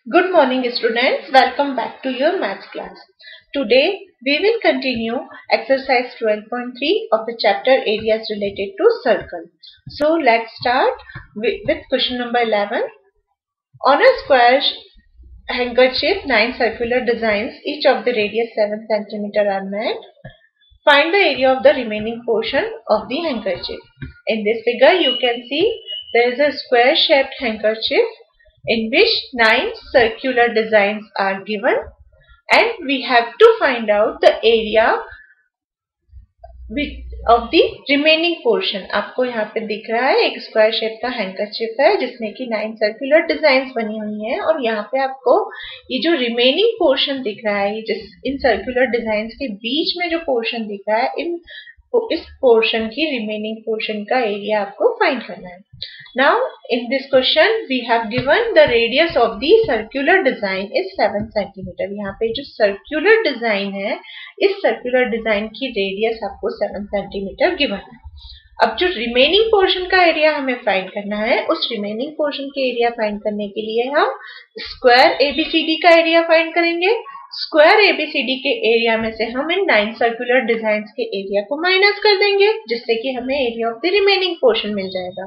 Good morning students, welcome back to your maths class. Today we will continue exercise 12.3 of the chapter areas related to circle. So let's start with question number 11. On a square handkerchief, 9 circular designs, each of the radius 7 cm are made. Find the area of the remaining portion of the handkerchief. In this figure you can see there is a square shaped handkerchief in which 9 circular designs are given and we have to find out the area of the remaining portion. आपको यहाँ पे दिख रहा है एक square shape का हैंकरचिप है जिसमें कि 9 सर्कुलर डिजाइंस बनी हुई हैं और यहाँ पे आपको ये जो रिमेनिंग पोर्शन दिख रहा है इन सर्कुलर डिजाइंस के बीच में जो पोर्शन दिख रहा है इस पोर्शन की रिमेनिंग पोर्शन का एरिया आपको फाइंड करना है. Now in this question we have given the radius of the circular design is 7 cm. यहाँ पे जो circular design है इस circular design की रेडियस आपको 7 cm गिवन है. अब जो रिमेनिंग पोर्शन का एरिया हमें फाइंड करना है उस रिमेनिंग पोर्शन के एरिया फाइंड करने के लिए हम स्क्वायर एबीसीडी का एरिया फाइंड करेंगे. स्क्वायर एबीसीडी के एरिया में से हम इन 9 सर्कुलर डिजाइंस के एरिया को माइनस कर देंगे जिससे कि हमें area of the remaining portion मिल जाएगा.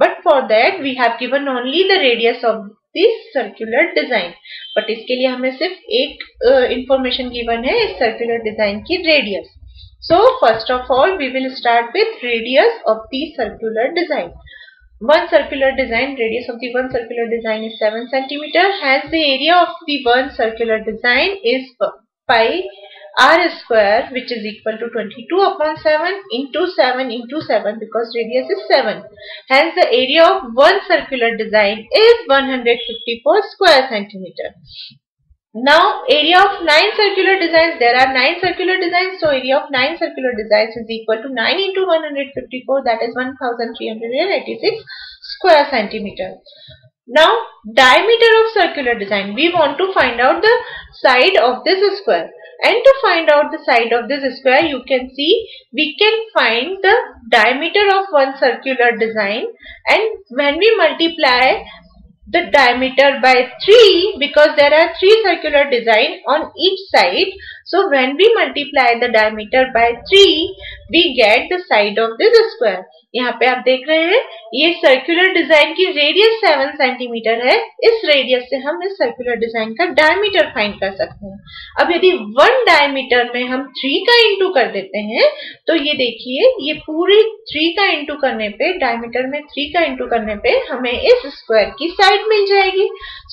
But for that we have given only the radius of this circular design. बट इसके लिए हमें सिर्फ एक इंफॉर्मेशन गिवन है इस सर्कुलर डिजाइन की radius. So first of all we will start with radius of the circular design. One circular design, radius of the one circular design is 7 cm. Hence the area of the one circular design is pi r square, which is equal to 22 upon 7 into 7 because radius is 7. Hence the area of one circular design is 154 square centimeter. Now area of 9 circular designs, there are 9 circular designs, so area of 9 circular designs is equal to 9 into 154, that is 1386 square centimeter. Now diameter of circular design, we want to find out the side of this square, and to find out the side of this square you can see we can find the diameter of one circular design, and when we multiply the diameter by 3 because there are 3 circular design on each side. So when we multiply the diameter by 3 we get the side of this square. यहाँ पे आप देख रहे हैं ये circular design की radius 7 centimetre है. इस रेडियस से हम इस सर्कुलर डिजाइन का डायमीटर फाइंड कर सकते हैं. अब यदि 1 डायमीटर में हम 3 का इंटू कर देते हैं तो ये देखिए ये पूरी 3 का इंटू करने पे डायमीटर में 3 का इंटू करने पे हमें इस स्क्वायर की साइड मिल जाएगी.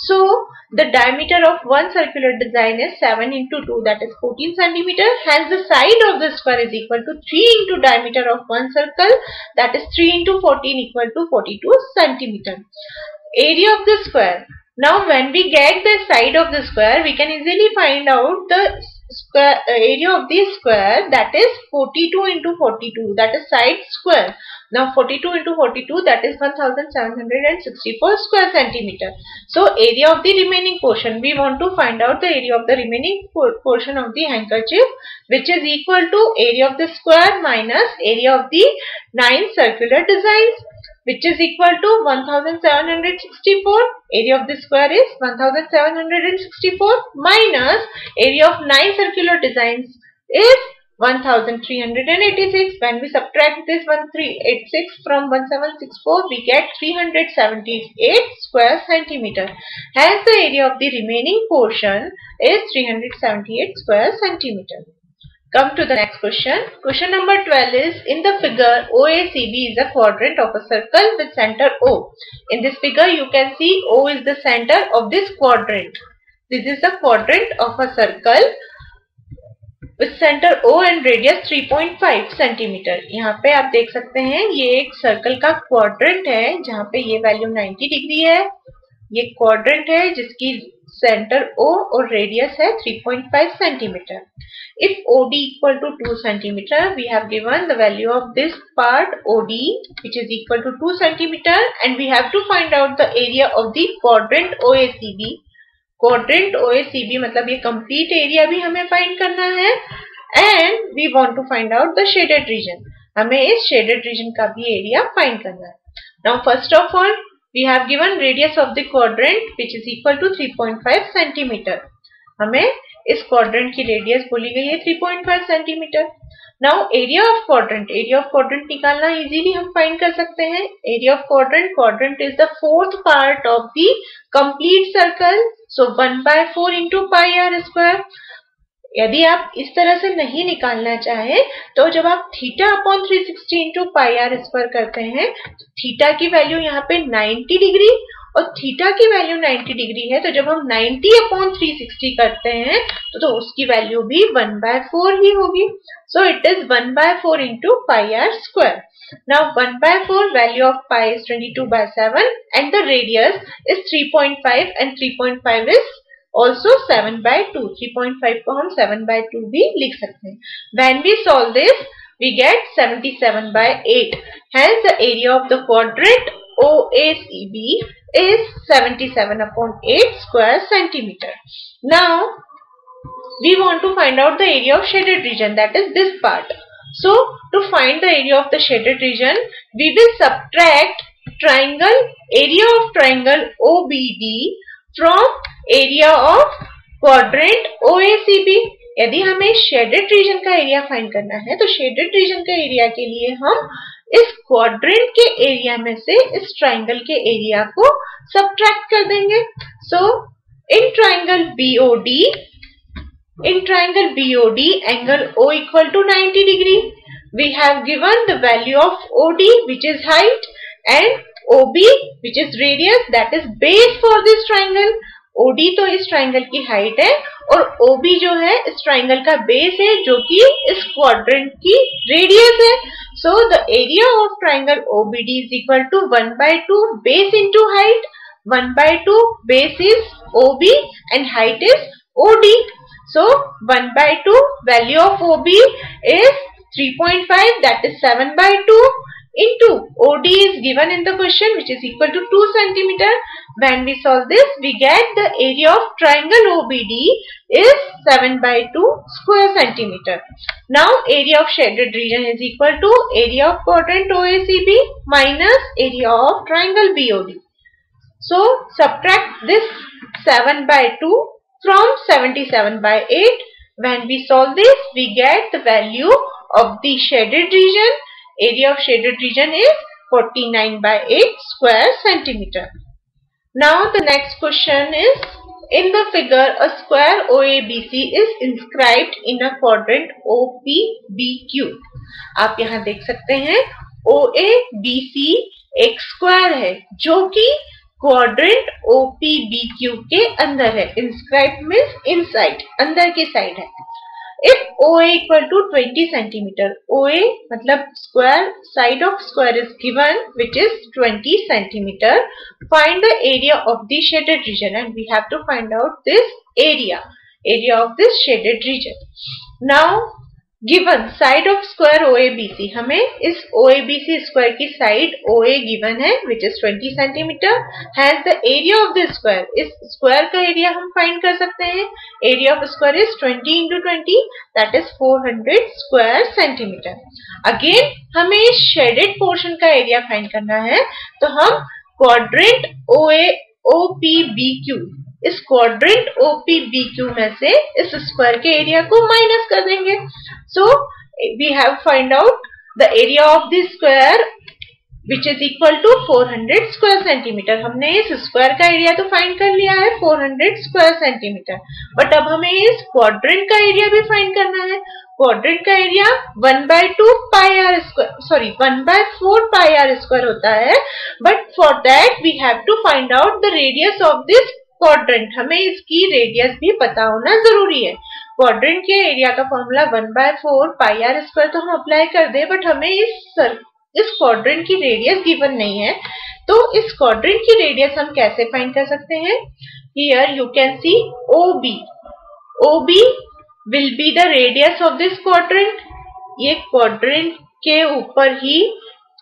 सो the diameter of one circular design is 7 into 2, that is 14 centimeter. Hence the side of the square is equal to 3 into diameter of one circle, that is 3 into 14 equal to 42 centimeter. Area of the square. Now when we get the side of the square we can easily find out the square area of the square, that is 42 into 42, that is side square. Now 42 into 42, that is 1764 square centimeter. So area of the remaining portion, we want to find out the area of the remaining portion of the handkerchief, which is equal to area of the square minus area of the 9 circular designs, which is equal to 1764. Area of the square is 1764 minus area of 9 circular designs is 1386. When we subtract this 1386 from 1764 we get 378 square centimeter. Hence the area of the remaining portion is 378 square centimeter. Come to the next question. Question number 12 is, in the figure OACB is a quadrant of a circle with center O. In this figure you can see O is the center of this quadrant. This is the quadrant of a circle with center O and radius 3.5 centimeter. यहाँ पे आप देख सकते हैं ये एक circle का quadrant है जहाँ पे ये वैल्यू 90 डिग्री है. ये क्वाड्रेंट है जिसकी सेंटर O और रेडियस है 3.5 centimeter. If OD equal to 2 centimeter, we have given the value of this part OD, which is equal to 2 centimeter, and we have to find out the area of the quadrant OACB. Quadrant OACB मतलब ये complete area भी हमें find करना है and we want to find out the shaded region. हमें इस shaded region का भी एरिया फाइंड करना है. Now first of all we have given radius of the quadrant which is equal to 3.5 centimetre. हमें इस क्वाड्रेंट की रेडियस बोली गई है 3.5 centimetre. Now area of quadrant निकालना इजीली हम फाइंड कर सकते हैं। Area of quadrant is the fourth part of the complete circle, so 1/4 into pi r square. यदि आप इस तरह से नहीं निकालना चाहें तो जब आप theta upon 360 into pi r square करते हैं तो थीटा की वैल्यू यहाँ पे 90 डिग्री और थीटा की वैल्यू 90 डिग्री है, तो जब हम 90 अपॉन 360 करते हैं तो उसकी वैल्यू भी 1/4 ही होगी। So it is 1/4 into pi r square. Now 1/4 value of pi is 22/7 and the radius is 3.5 and 3.5 is also 7/2. 3.5 को हम 7/2 भी लिख सकते हैं। When we solve this, we get 77/8. Hence the area of the quadrant OACB is 77/8 square centimeter. Now we want to find out the area of shaded region, that is this part. So to find the area of the shaded region, we will subtract area of triangle OBD from area of quadrant OACB. यदि हमें shaded region का area find करना है तो shaded region का area के लिए हम इस क्वाड्रेंट के एरिया में से इस ट्राइंगल के एरिया को सब्ट्रैक्ट कर देंगे। So in triangle BOD angle O equal to 90 degree. We have given the value of OD which is height and OB which is radius, that is base for this triangle. OD तो इस triangle की height है और OB जो है इस triangle का base है जो कि इस क्वाड्रेंट की रेडियस है। So the area of triangle OBD is equal to 1/2 base into height. 1/2 base is OB and height is OD. So 1/2 value of OB is 3.5, that is 7/2 into OD is given in the question which is equal to 2 centimeter. When we solve this, we get the area of triangle OBD is 7/2 square centimeter. Now area of shaded region is equal to area of quadrant OACB minus area of triangle BOD. So subtract this 7/2 from 77/8. When we solve this, we get the value of the shaded region. Area of shaded region is 49/8 square centimeter. Now the next question is, in the figure a square OABC is inscribed in a quadrant OPBQ. आप यहाँ देख सकते हैं OABC एक square है जो कि quadrant OPBQ के अंदर है। इंस्क्राइब मीन्स इनसाइड, अंदर की साइड है। If OA equal to 20 centimeter, OA मतलब square side of square is given which is 20 centimeter. Find the area of the shaded region and we have to find out this area of this shaded region. Now given side of square OABC, हमें इस OABC square की side OA given है which is 20 centimeter. Hence the area of this square, इस square का area हम find कर सकते हैं। Area of square is 20 into 20, that is 400 square centimeter. Again हमें इस शेडेड पोर्शन का एरिया फाइंड करना है तो हम क्वाड्रेंट OPBQ, इस क्वाड्रेंट OPBQ में से इस स्क्वायर के एरिया को माइनस कर देंगे। So we have find out the area of this square which is equal to 400 square centimeter. हमने इस स्क्वायर का एरिया तो फाइंड कर लिया है 400 स्क्वायर सेंटीमीटर, बट अब हमें इस क्वाड्रेंट का एरिया भी फाइंड करना है। क्वाड्रेंट का area 1/2 pi r square, sorry 1/4 pi r square होता है, but for that we have to find out the radius of this quadrant. हमें इसकी रेडियस भी पता होना जरूरी है। क्वाड्रेंट के एरिया का फॉर्मूला 1/4 पाई आर स्क्वायर तो हम अप्लाई कर दे, बट हमें इस क्वाड्रेंट की रेडियस गिवन नहीं है, तो इस क्वाड्रेंट की रेडियस हम कैसे फाइंड कर सकते हैं? Here you can see OB will be the radius of this quadrant. ये क्वाड्रेंट के ऊपर ही,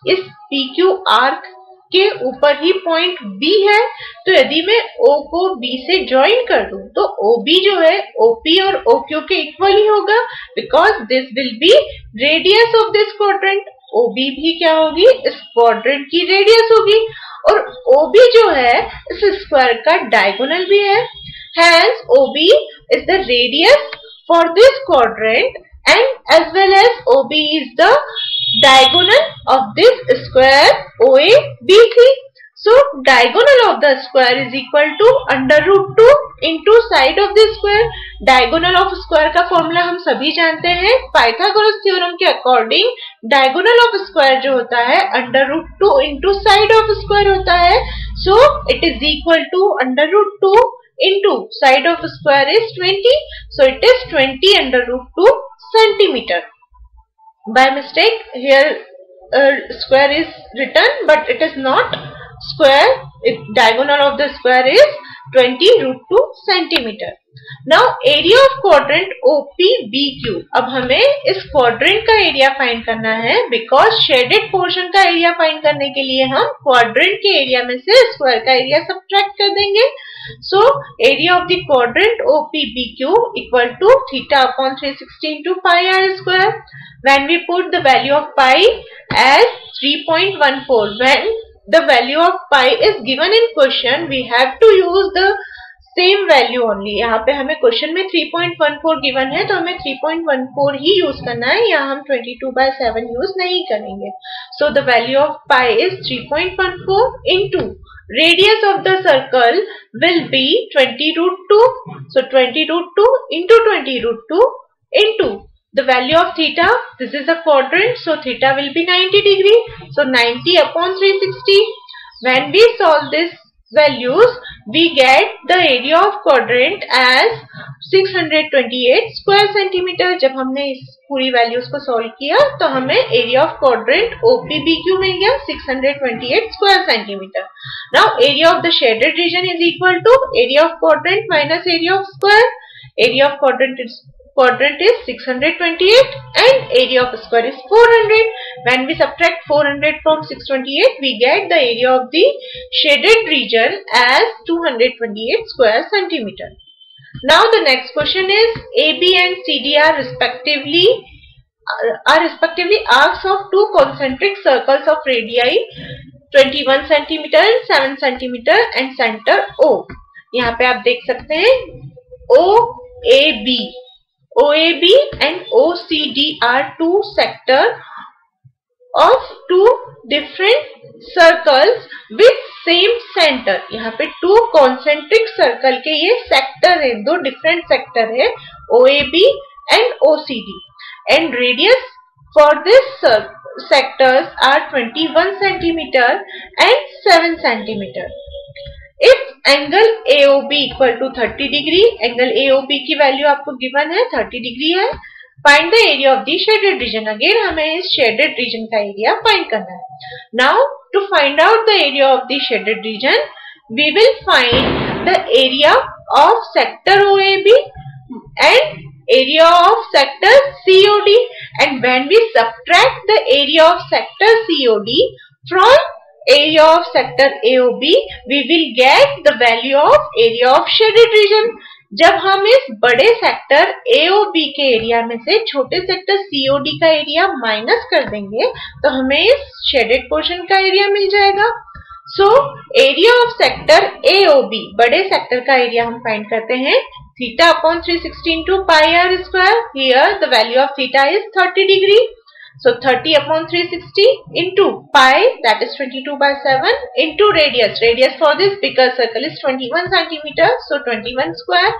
इस PQ आर्क के ऊपर ही पॉइंट B है, तो यदि मैं O को B से ज्वाइन कर दूं तो OB जो है OP और OQ के इक्वल ही होगा, because this will be radius of this quadrant. OB भी क्या होगी? इस क्वाड्रेंट की रेडियस होगी। और OB जो है इस स्क्वायर का डायगोनल भी है। Hence OB is the radius for this quadrant and as well as OB is the diagonal of this square OABC. So diagonal of the square is equal to under root 2 into side of the square. Diagonal of square का formula हम सभी जानते हैं। Pythagoras theorem के according diagonal of square जो होता है under root 2 into side of square होता है। So it is equal to under root 2 into side of square is 20. So it is 20 under root 2 centimeter. By mistake here square is written, but it is not square. Diagonal of the square is 20 root 2 centimeter. Now area of quadrant OPBQ. अब हमें इस quadrant का area find करना है, because shaded portion का area find करने के लिए हम quadrant के एरिया में से स्क्वायर का एरिया सब्ट्रैक्ट कर देंगे। So area of the quadrant OPBQ equal to theta upon 360 into pi r square. When we put the value of pi as 3.14, when the value of pi is given in question, we have to use the same value only. यहाँ पे हमें question में 3.14 given है तो हमें 3.14 ही use करना है, यहाँ हम 22/7 यूज नहीं करेंगे। So the value of pi is 3.14 into radius of the circle will be 20 root 2. So 20 root 2 into 20 root 2 into the value of theta. This is a quadrant, so theta will be 90 degree. So 90 upon 360. When we solve this values, we get the area of quadrant as 628 square centimeter. जब हमने इस पूरी values को solve किया तो हमें area of quadrant OPBQ मिल गया 628 square centimeter. Now area of the shaded region is equal to area of quadrant minus area of square. Area of quadrant is 628 and area of square is 400. When we subtract 400 from 628, we get the area of the shaded region as 228 square centimeter. Now the next question is AB and CD are respectively arcs of two concentric circles of radii 21 centimeter and 7 centimeter and center O. यहाँ पे आप देख सकते हैं OAB and OCD are two sectors of two different circles with same center. यहाँ पे two concentric circle के ये sector है, दो different sector है OAB and OCD, and radius for this sectors are 21 centimeter and 7 centimeter. If angle AOB equal to 30 degree, angle AOB की value आपको given है 30 डिग्री है। Find the area of the shaded region. Again हमें इस shaded region का area find करना है। Now to find out the area of the shaded region, we will find the area of sector OAB and area of sector COD, and when we subtract the area of sector COD from area of sector AOB, we will get the value of area of shaded region. जब हम इस बड़े sector AOB के area में से छोटे sector COD का area minus कर देंगे तो हमें इस शेडेड पोर्शन का एरिया मिल जाएगा। So area of sector AOB, बड़े सेक्टर का एरिया हम फाइंड करते हैं theta upon 360 into pi r square. Here the value of theta is 30 degree. So 30 upon 360 into pi, that is 22/7 into radius. Radius for this bigger circle is 21 centimeter. So 21 square.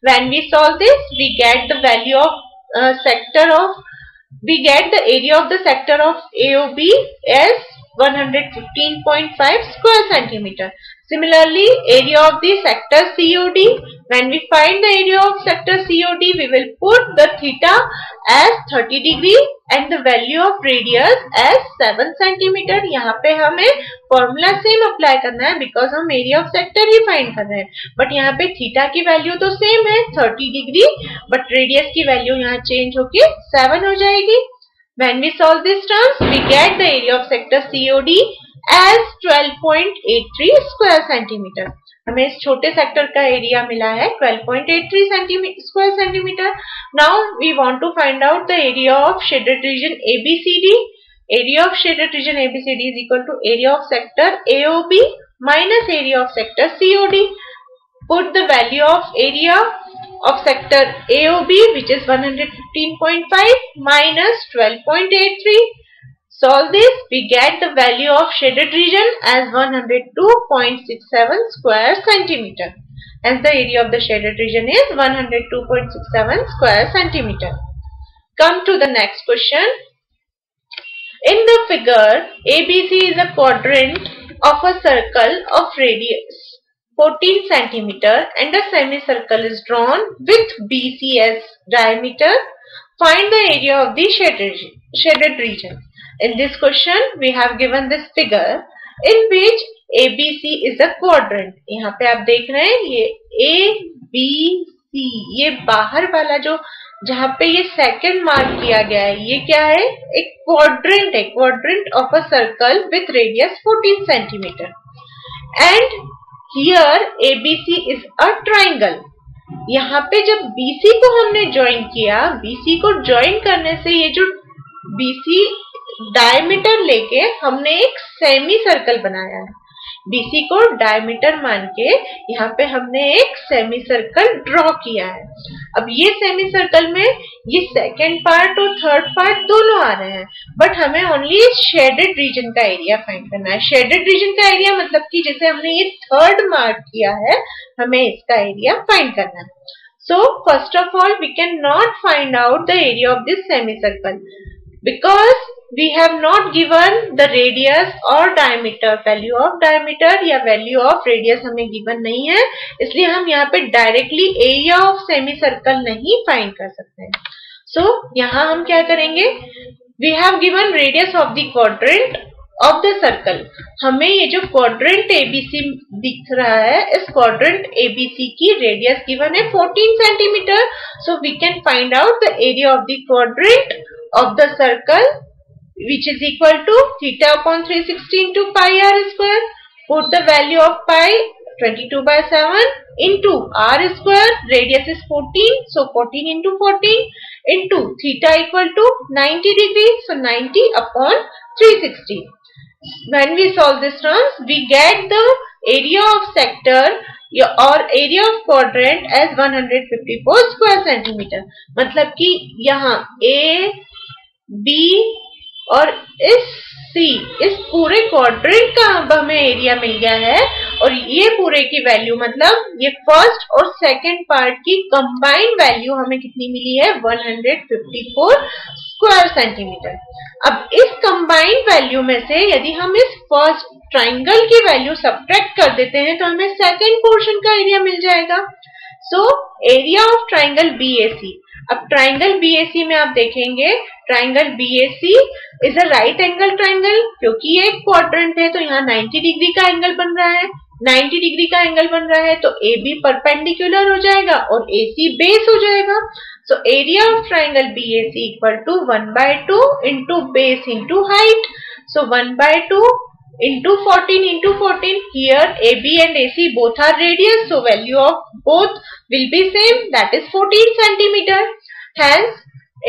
When we solve this, we get the value of we get the area of the sector of AOB as 115.5 square centimeter. Similarly, area of the sector COD, when we find the area of sector COD, we will put the theta as 30 degree and the value of radius as 7 centimeter. यहाँ पे हमें formula same apply करना है because हम area of sector he find कर रहे हैं, but यहाँ पे थीटा की वैल्यू तो सेम है 30 डिग्री, बट रेडियस की वैल्यू यहाँ चेंज होके 7 हो जाएगी। When we solve these terms, we get the area of sector COD as 12.83 square centimeter. हमें इस छोटे सेक्टर का एरिया मिला है 12.83 square centimeter. Now we want to find out the area of shaded region ABCD. area of shaded region ABCD is equal to area of sector AOB minus area of sector COD. Put the value of area of sector AOB, which is 115.5 minus 12.83. Solve this. We get the value of shaded region as 102.67 square centimeter. Hence the area of the shaded region is 102.67 square centimeter. Come to the next question. In the figure, ABC is a quadrant of a circle of radius 14 centimeter and a semicircle is drawn with BC as diameter. Find the area of the shaded region. In this question, we have given this figure in which ABC is a quadrant. यहाँ पे आप देख रहे हैं ये ABC, ये बाहर वाला जो जहाँ पे ये सेकंड मार्क किया गया है ये क्या है, एक क्वाड्रेंट है, quadrant of a circle with radius 14 centimetre and here ABC is a triangle. यहाँ पे जब BC को हमने ज्वाइन किया, BC को ज्वाइन करने से ये जो BC डायमीटर लेके हमने एक सेमी सर्कल बनाया है. BC को डायमीटर मान के यहाँ पे हमने एक सेमी सर्कल ड्रॉ किया है. अब ये सेमी सर्कल में ये सेकेंड पार्ट और थर्ड पार्ट दोनों आ रहे हैं, बट हमें ओनली शेडेड रीजन का एरिया फाइंड करना है. शेडेड रीजन का एरिया मतलब कि जैसे हमने ये थर्ड मार्क किया है, हमें इसका एरिया फाइंड करना है. So first of all, we cannot find out the area of this semicircle because we have not given the radius or diameter. Value of diameter या value of radius हमें given नहीं है, इसलिए हम यहाँ पे directly area of semicircle नहीं find कर सकते हैं. So यहाँ हम क्या करेंगे, we have given radius of the quadrant of the circle. हमें ये जो quadrant ABC दिख रहा है, इस quadrant ABC की radius given है 14 centimeter. So we can find out the area of the quadrant of the circle, which is equal to theta upon 360 into pi r square. Put the value of pi 22/7 into r square. Radius is 14, so 14 into 14 into theta equal to 90 degrees, so 90 upon 360. When we solve this terms, we get the area of sector or area of quadrant as 154 square centimeter. मतलब कि यहाँ A, B और इस C, इस पूरे quadrant का अब हमें एरिया मिल गया है और ये पूरे की वैल्यू मतलब ये फर्स्ट और सेकंड पार्ट की कंबाइंड वैल्यू हमें कितनी मिली है, 154 स्क्वायर सेंटीमीटर. अब इस कंबाइंड वैल्यू में से यदि हम इस फर्स्ट ट्राइंगल की वैल्यू सब्ट्रैक्ट कर देते हैं तो हमें सेकंड पोर्शन का एरिया मिल जाएगा. So area of triangle BAC. अब ट्राइंगल BAC में आप देखेंगे triangle BAC is a right angle triangle, क्योंकि ये एक क्वाड्रेंट है तो यहाँ 90 डिग्री का एंगल बन रहा है. 90 डिग्री का एंगल बन रहा है तो AB परपेंडिकुलर हो जाएगा और AC बेस हो जाएगा. So area of triangle BAC equal to 1/2 into base into height. So 1/2 into 14 into 14. Here AB and AC both are radius, so value of both will be same, that is 14 centimeter. Hence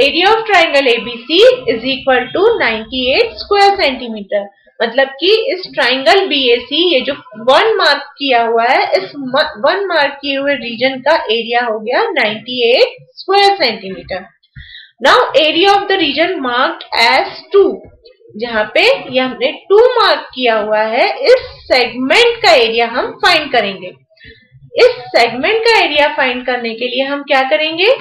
area of triangle ABC is equal to 98 square centimeter. मतलब कि इस triangle BAC ये जो 1 mark किया हुआ है, इस 1 mark किए हुए रीजन का एरिया हो गया 98 square centimetre. Now area of the region marked as 2, जहाँ पे ये हमने 2 मार्क किया हुआ है, इस सेगमेंट का एरिया हम फाइंड करेंगे. इस सेगमेंट का एरिया फाइंड करने के लिए हम क्या करेंगे,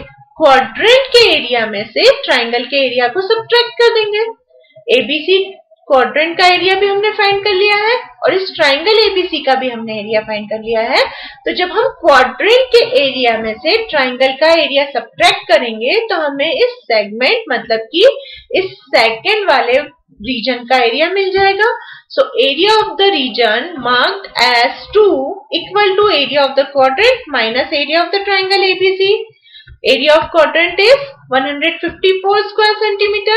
क्वाड्रेंट के एरिया में से ट्राइंगल के एरिया को सब्ट्रैक्ट कर देंगे. ABC क्वाड्रेंट का एरिया भी हमने फाइंड कर लिया है और इस ट्राइंगल ABC का भी हमने एरिया फाइंड कर लिया है. तो जब हम क्वाड्रेंट के एरिया में से ट्राइंगल का एरिया सब्ट्रैक्ट करेंगे तो हमें इस सेगमेंट मतलब कि इस सेकंड वाले रीजन का एरिया मिल जाएगा. So area of the region marked as 2 equal to area of the quadrant minus area of the triangle ABC. Area of quadrant is 154 square centimeter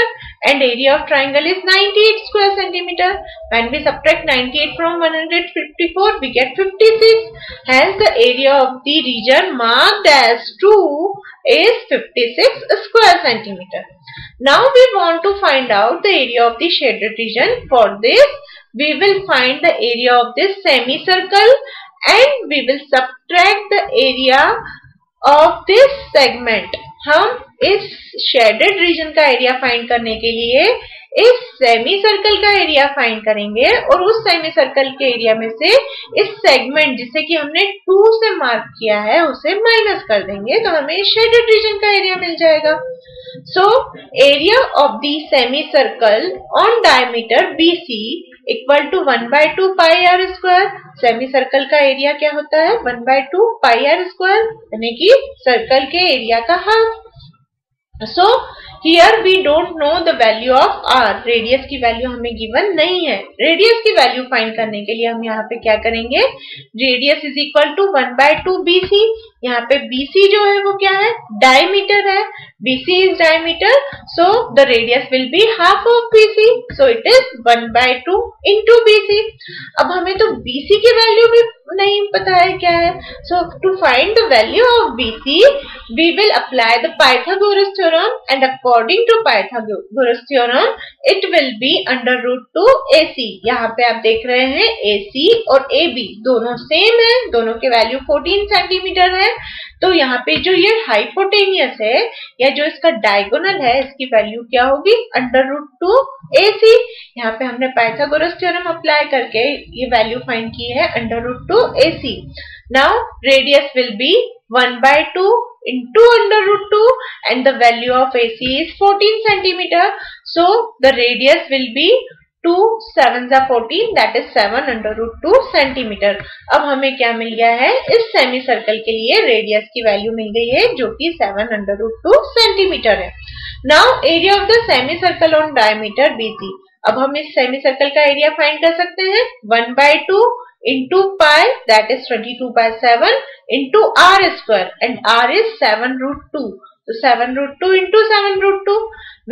and area of triangle is 98 square centimeter. When we subtract 98 from 154, we get 56. Hence, the area of the region marked as 2 is 56 square centimeter. Now we want to find out the area of the shaded region. For this, we will find the area of this semicircle and we will subtract the area of this segment. हम इस shaded region का area find करने के लिए इस semi circle का area find करेंगे और उस सेमी सर्कल के एरिया में से इस सेगमेंट जिसे कि हमने 2 से मार्क किया है उसे माइनस कर देंगे तो हमें शेडेड रीजन का एरिया मिल जाएगा. So area of the semi circle on diameter BC equal to 1/2 pi r square. Semi circle का एरिया क्या होता है? 1/2 पाई आर स्क्वायर यानी कि सर्कल के एरिया का half. So here we don't know the value of r. Radius की value हमें गिवन नहीं है. रेडियस की वैल्यू फाइंड करने के लिए हम यहाँ पे क्या करेंगे? Radius is equal to 1/2 BC. यहाँ पे BC जो है वो क्या है? डायमीटर है. BC is diameter, so the radius will be half of BC. So it is 1/2 into BC. अब हमें तो BC की वैल्यू भी नहीं पता है क्या है. So to find the value of BC, we will apply the Pythagoras theorem, and according to Pythagoras theorem, it will be under root 2 AC. यहाँ पे आप देख रहे हैं AC और AB दोनों सेम है, दोनों के वैल्यू 14 सेंटीमीटर है. तो यहाँ पे जो ये हाइपोटेनियस है या जो इसका डायगोनल है इसकी वैल्यू क्या होगी? Under root 2 AC. यहाँ पे हमने पाइथागोरस थ्योरम अप्लाई करके ये वैल्यू फाइंड की है under root 2 AC. Now radius will be 1/2 into under root 2 and the value of AC is 14 centimeter. So the radius will be 2 7s are 14, that is 7 under root 2 centimeter. अब हमें क्या मिल गया है? इस semi circle के लिए radius की value मिल गई है जो कि 7 under root 2 centimeter है. Now area of the semi circle on diameter BC. अब हम इस सेमी सर्कल का एरिया फाइंड कर सकते हैं. 1/2 into pi, that is 22/7 into r square, and r is 7 root 2. So 7 root 2 into 7 root 2.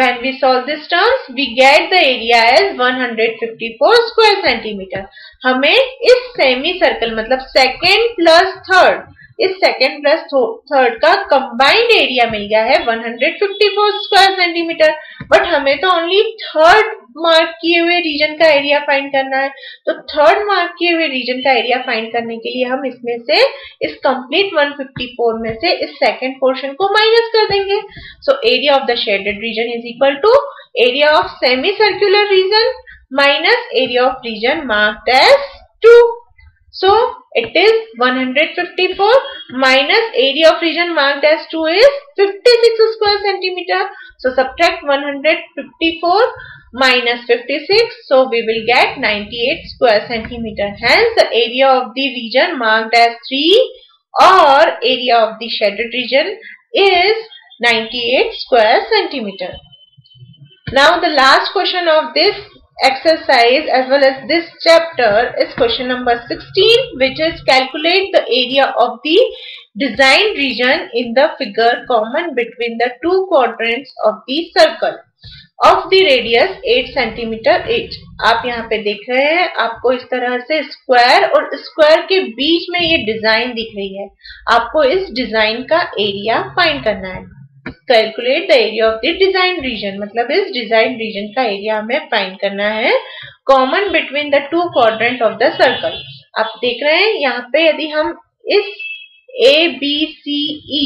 When we solve this terms, we get the area as 154 square centimeter. हमें इस semi circle मतलब second plus third, इस second plus third का combined area मिल गया है 154 square centimetre. But हमें तो only third mark किए हुए रीजन का एरिया फाइंड करना है. तो थर्ड मार्क किए हुए रीजन का एरिया फाइंड करने के लिए हम इसमें से इस कंप्लीट 154 में से इस सेकेंड पोर्शन को माइनस कर देंगे. So area of the shaded region is equal to area of semi circular region minus area of region marked as 2. So it is 154 minus area of region marked as 2 is 56 square centimeter. So subtract 154 minus 56. So we will get 98 square centimeter. Hence the area of the region marked as 3 or area of the shaded region is 98 square centimeter. Now the last question of this exercise as well as this chapter is question number 16, which is calculate the area of the design region in the figure common between the two quadrants of the circle of the radius 8 centimeter each. आप यहाँ पे देख रहे हैं आपको इस तरह से स्क्वायर और स्क्वायर के बीच में ये डिजाइन दिख रही है. आपको इस डिजाइन का एरिया फाइंड करना है. Calculate the area of the design region मतलब इस डिजाइन रीजन का एरिया हमें फाइंड करना है common between the two quadrant of the circle. आप देख रहे हैं यहाँ पे यदि हम इस ABCE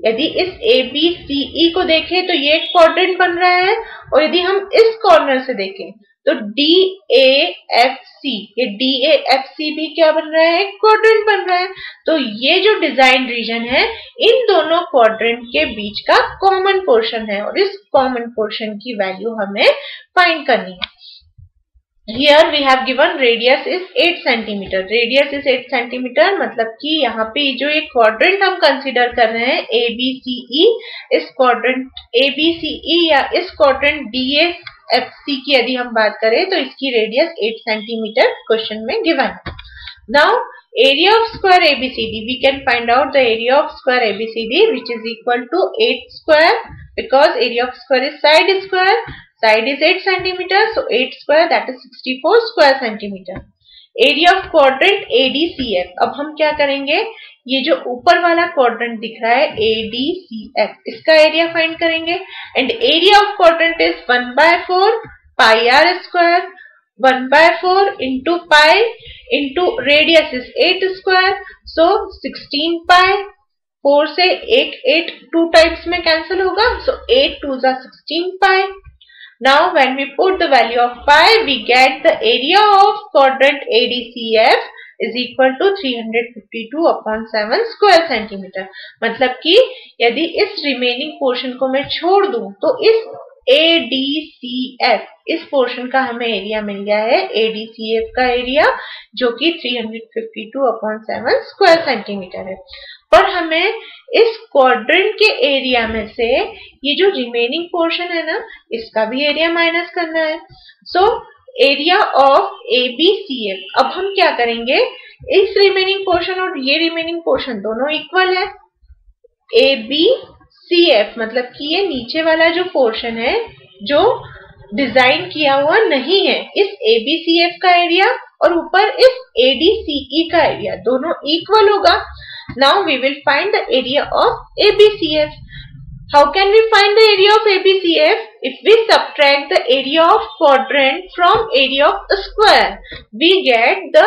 यदि इस ABCE को देखें तो ये एक क्वाड्रेंट बन रहा है और यदि हम इस कॉर्नर से देखें तो DAFC, ये DAFC भी क्या बन रहा है? क्वाड्रेंट बन रहा है. तो ये जो डिजाइन रीजन है इन दोनों क्वाड्रेंट के बीच का कॉमन पोर्शन है और इस कॉमन पोर्शन की वैल्यू हमें फाइंड करनी है. Here we have given radius is 8 centimeter. Radius is 8 centimeter मतलब कि यहाँ पे जो एक क्वाड्रेंट हम कंसीडर कर रहे हैं ABCE, इस क्वाड्रेंट ABCE या इस क्वाड्रेंट DAFC की यदि हम बात करें तो इसकी रेडियस 8 सेंटीमीटर क्वेश्चन में गिवन है. Now area of square ABCD, we can find out the area of square ABCD which is equal to 8 square because area of square is side square. Side is 8 centimeter, so 8 square that is 64 square centimeter. Area of quadrant ADCF। अब हम क्या करेंगे, ये जो ऊपर वाला quadrant दिख रहा है ADCF, इसका एरिया फाइंड करेंगे। And area of quadrant is 1/4 pi r square, 1/4 into pi into radius is 8 square, so 16 pi. 4 से 8 2 टाइम्स में कैंसिल होगा, so 8 2s are 16 pi. Now when we put the value of pi, we get the area of quadrant ADCF is equal to 352/7 square centimeter. मतलब कि यदि इस remaining portion को मैं छोड़ दूं तो इस ADCF इस पोर्शन का हमें एरिया मिल गया है, ADCF का एरिया जो कि 352/7 स्क्वायर सेंटीमीटर है। पर हमें इस क्वाड्रेंट के एरिया में से ये जो रिमेनिंग पोर्शन है ना, इसका भी एरिया माइनस करना है। सो एरिया ऑफ ABCF, अब हम क्या करेंगे, इस रिमेनिंग पोर्शन और ये रिमेनिंग पोर्शन दोनों इक्वल है। ABCF मतलब कि ये नीचे वाला जो पोर्शन है जो डिजाइन किया हुआ नहीं है, इस ABCF का एरिया और ऊपर इस ADCE का एरिया दोनों इक्वल होगा। Now we will find the area of ABCF. How can we find the area of ABCF? If we subtract the area of quadrant from area of a square, we get the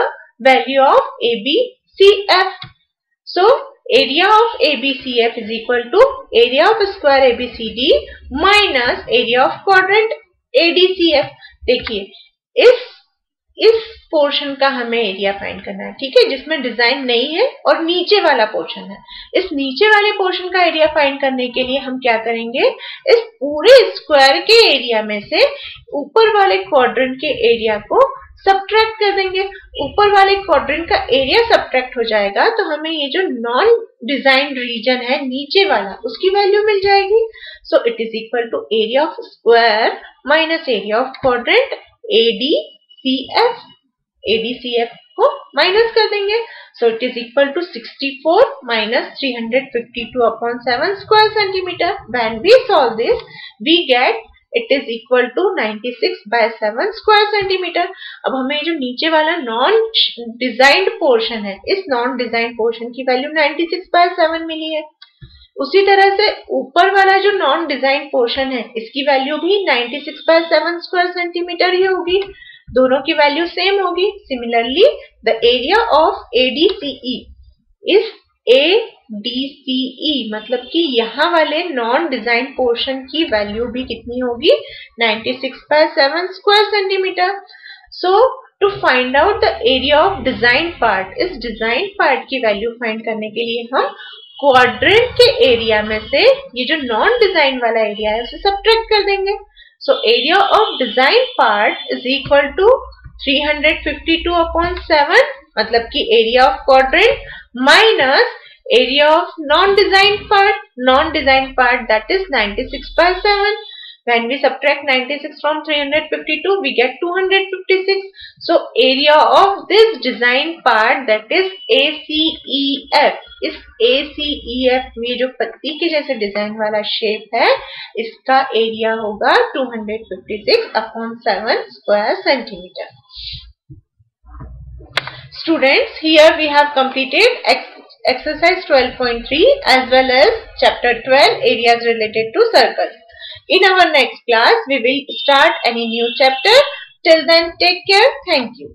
value of ABCF. So area of ABCF is equal to area of square ABCD minus area of quadrant ADCF. देखिए इस portion का हमें area find करना है, ठीक है, जिसमें design नहीं है और नीचे वाला पोर्शन है। इस नीचे वाले पोर्शन का एरिया फाइंड करने के लिए हम क्या करेंगे, इस पूरे स्क्वायर के एरिया में से ऊपर वाले क्वाड्रेंट के एरिया को सब्ट्रैक्ट कर देंगे। ऊपर वाले क्वाड्रेंट का एरिया सब्ट्रैक्ट हो जाएगा तो हमें ये जो नॉन डिजाइन रीजन है नीचे वाला, उसकी वैल्यू मिल जाएगी। So it is equal to area of square minus area of quadrant ADCF को माइनस कर देंगे। So it is equal to 64 minus 352/7 square centimetre. When we solve this we get it is equal to 96/7 square centimetre. अब हमें जो नीचे वाला non designed portion है, इस नॉन डिजाइंड पोर्शन की वैल्यू 96/7 मिली है। उसी तरह से ऊपर वाला जो नॉन डिजाइन पोर्शन है, इसकी वैल्यू भी 96/7 स्क्वायर सेंटीमीटर ही होगी, दोनों की वैल्यू सेम होगी। Similarly the area of ADCE इस ADCE मतलब कि यहाँ वाले नॉन डिजाइन पोर्शन की वैल्यू भी कितनी होगी, 96/7 square centimetre. So to find out the area of design part, इस डिजाइन पार्ट की वैल्यू फाइंड करने के लिए हम क्वाड्रेंट के एरिया में से ये जो नॉन डिजाइन वाला एरिया है उसे सब्ट्रैक्ट कर देंगे। So area of design part is equal to 352/7 मतलब कि area of quadrant minus area of non-design part that is 96/7. When we subtract 96 from 352 we get 256. So area of this design part that is ACEF, इस ACEF में जो पत्ती के जैसे design वाला shape है, इसका एरिया होगा 256/7 square centimetre. Students, here we have completed exercise 12.3 as well as chapter 12 areas related to circles. In our next class, we will start any new chapter. Till then, take care. Thank you.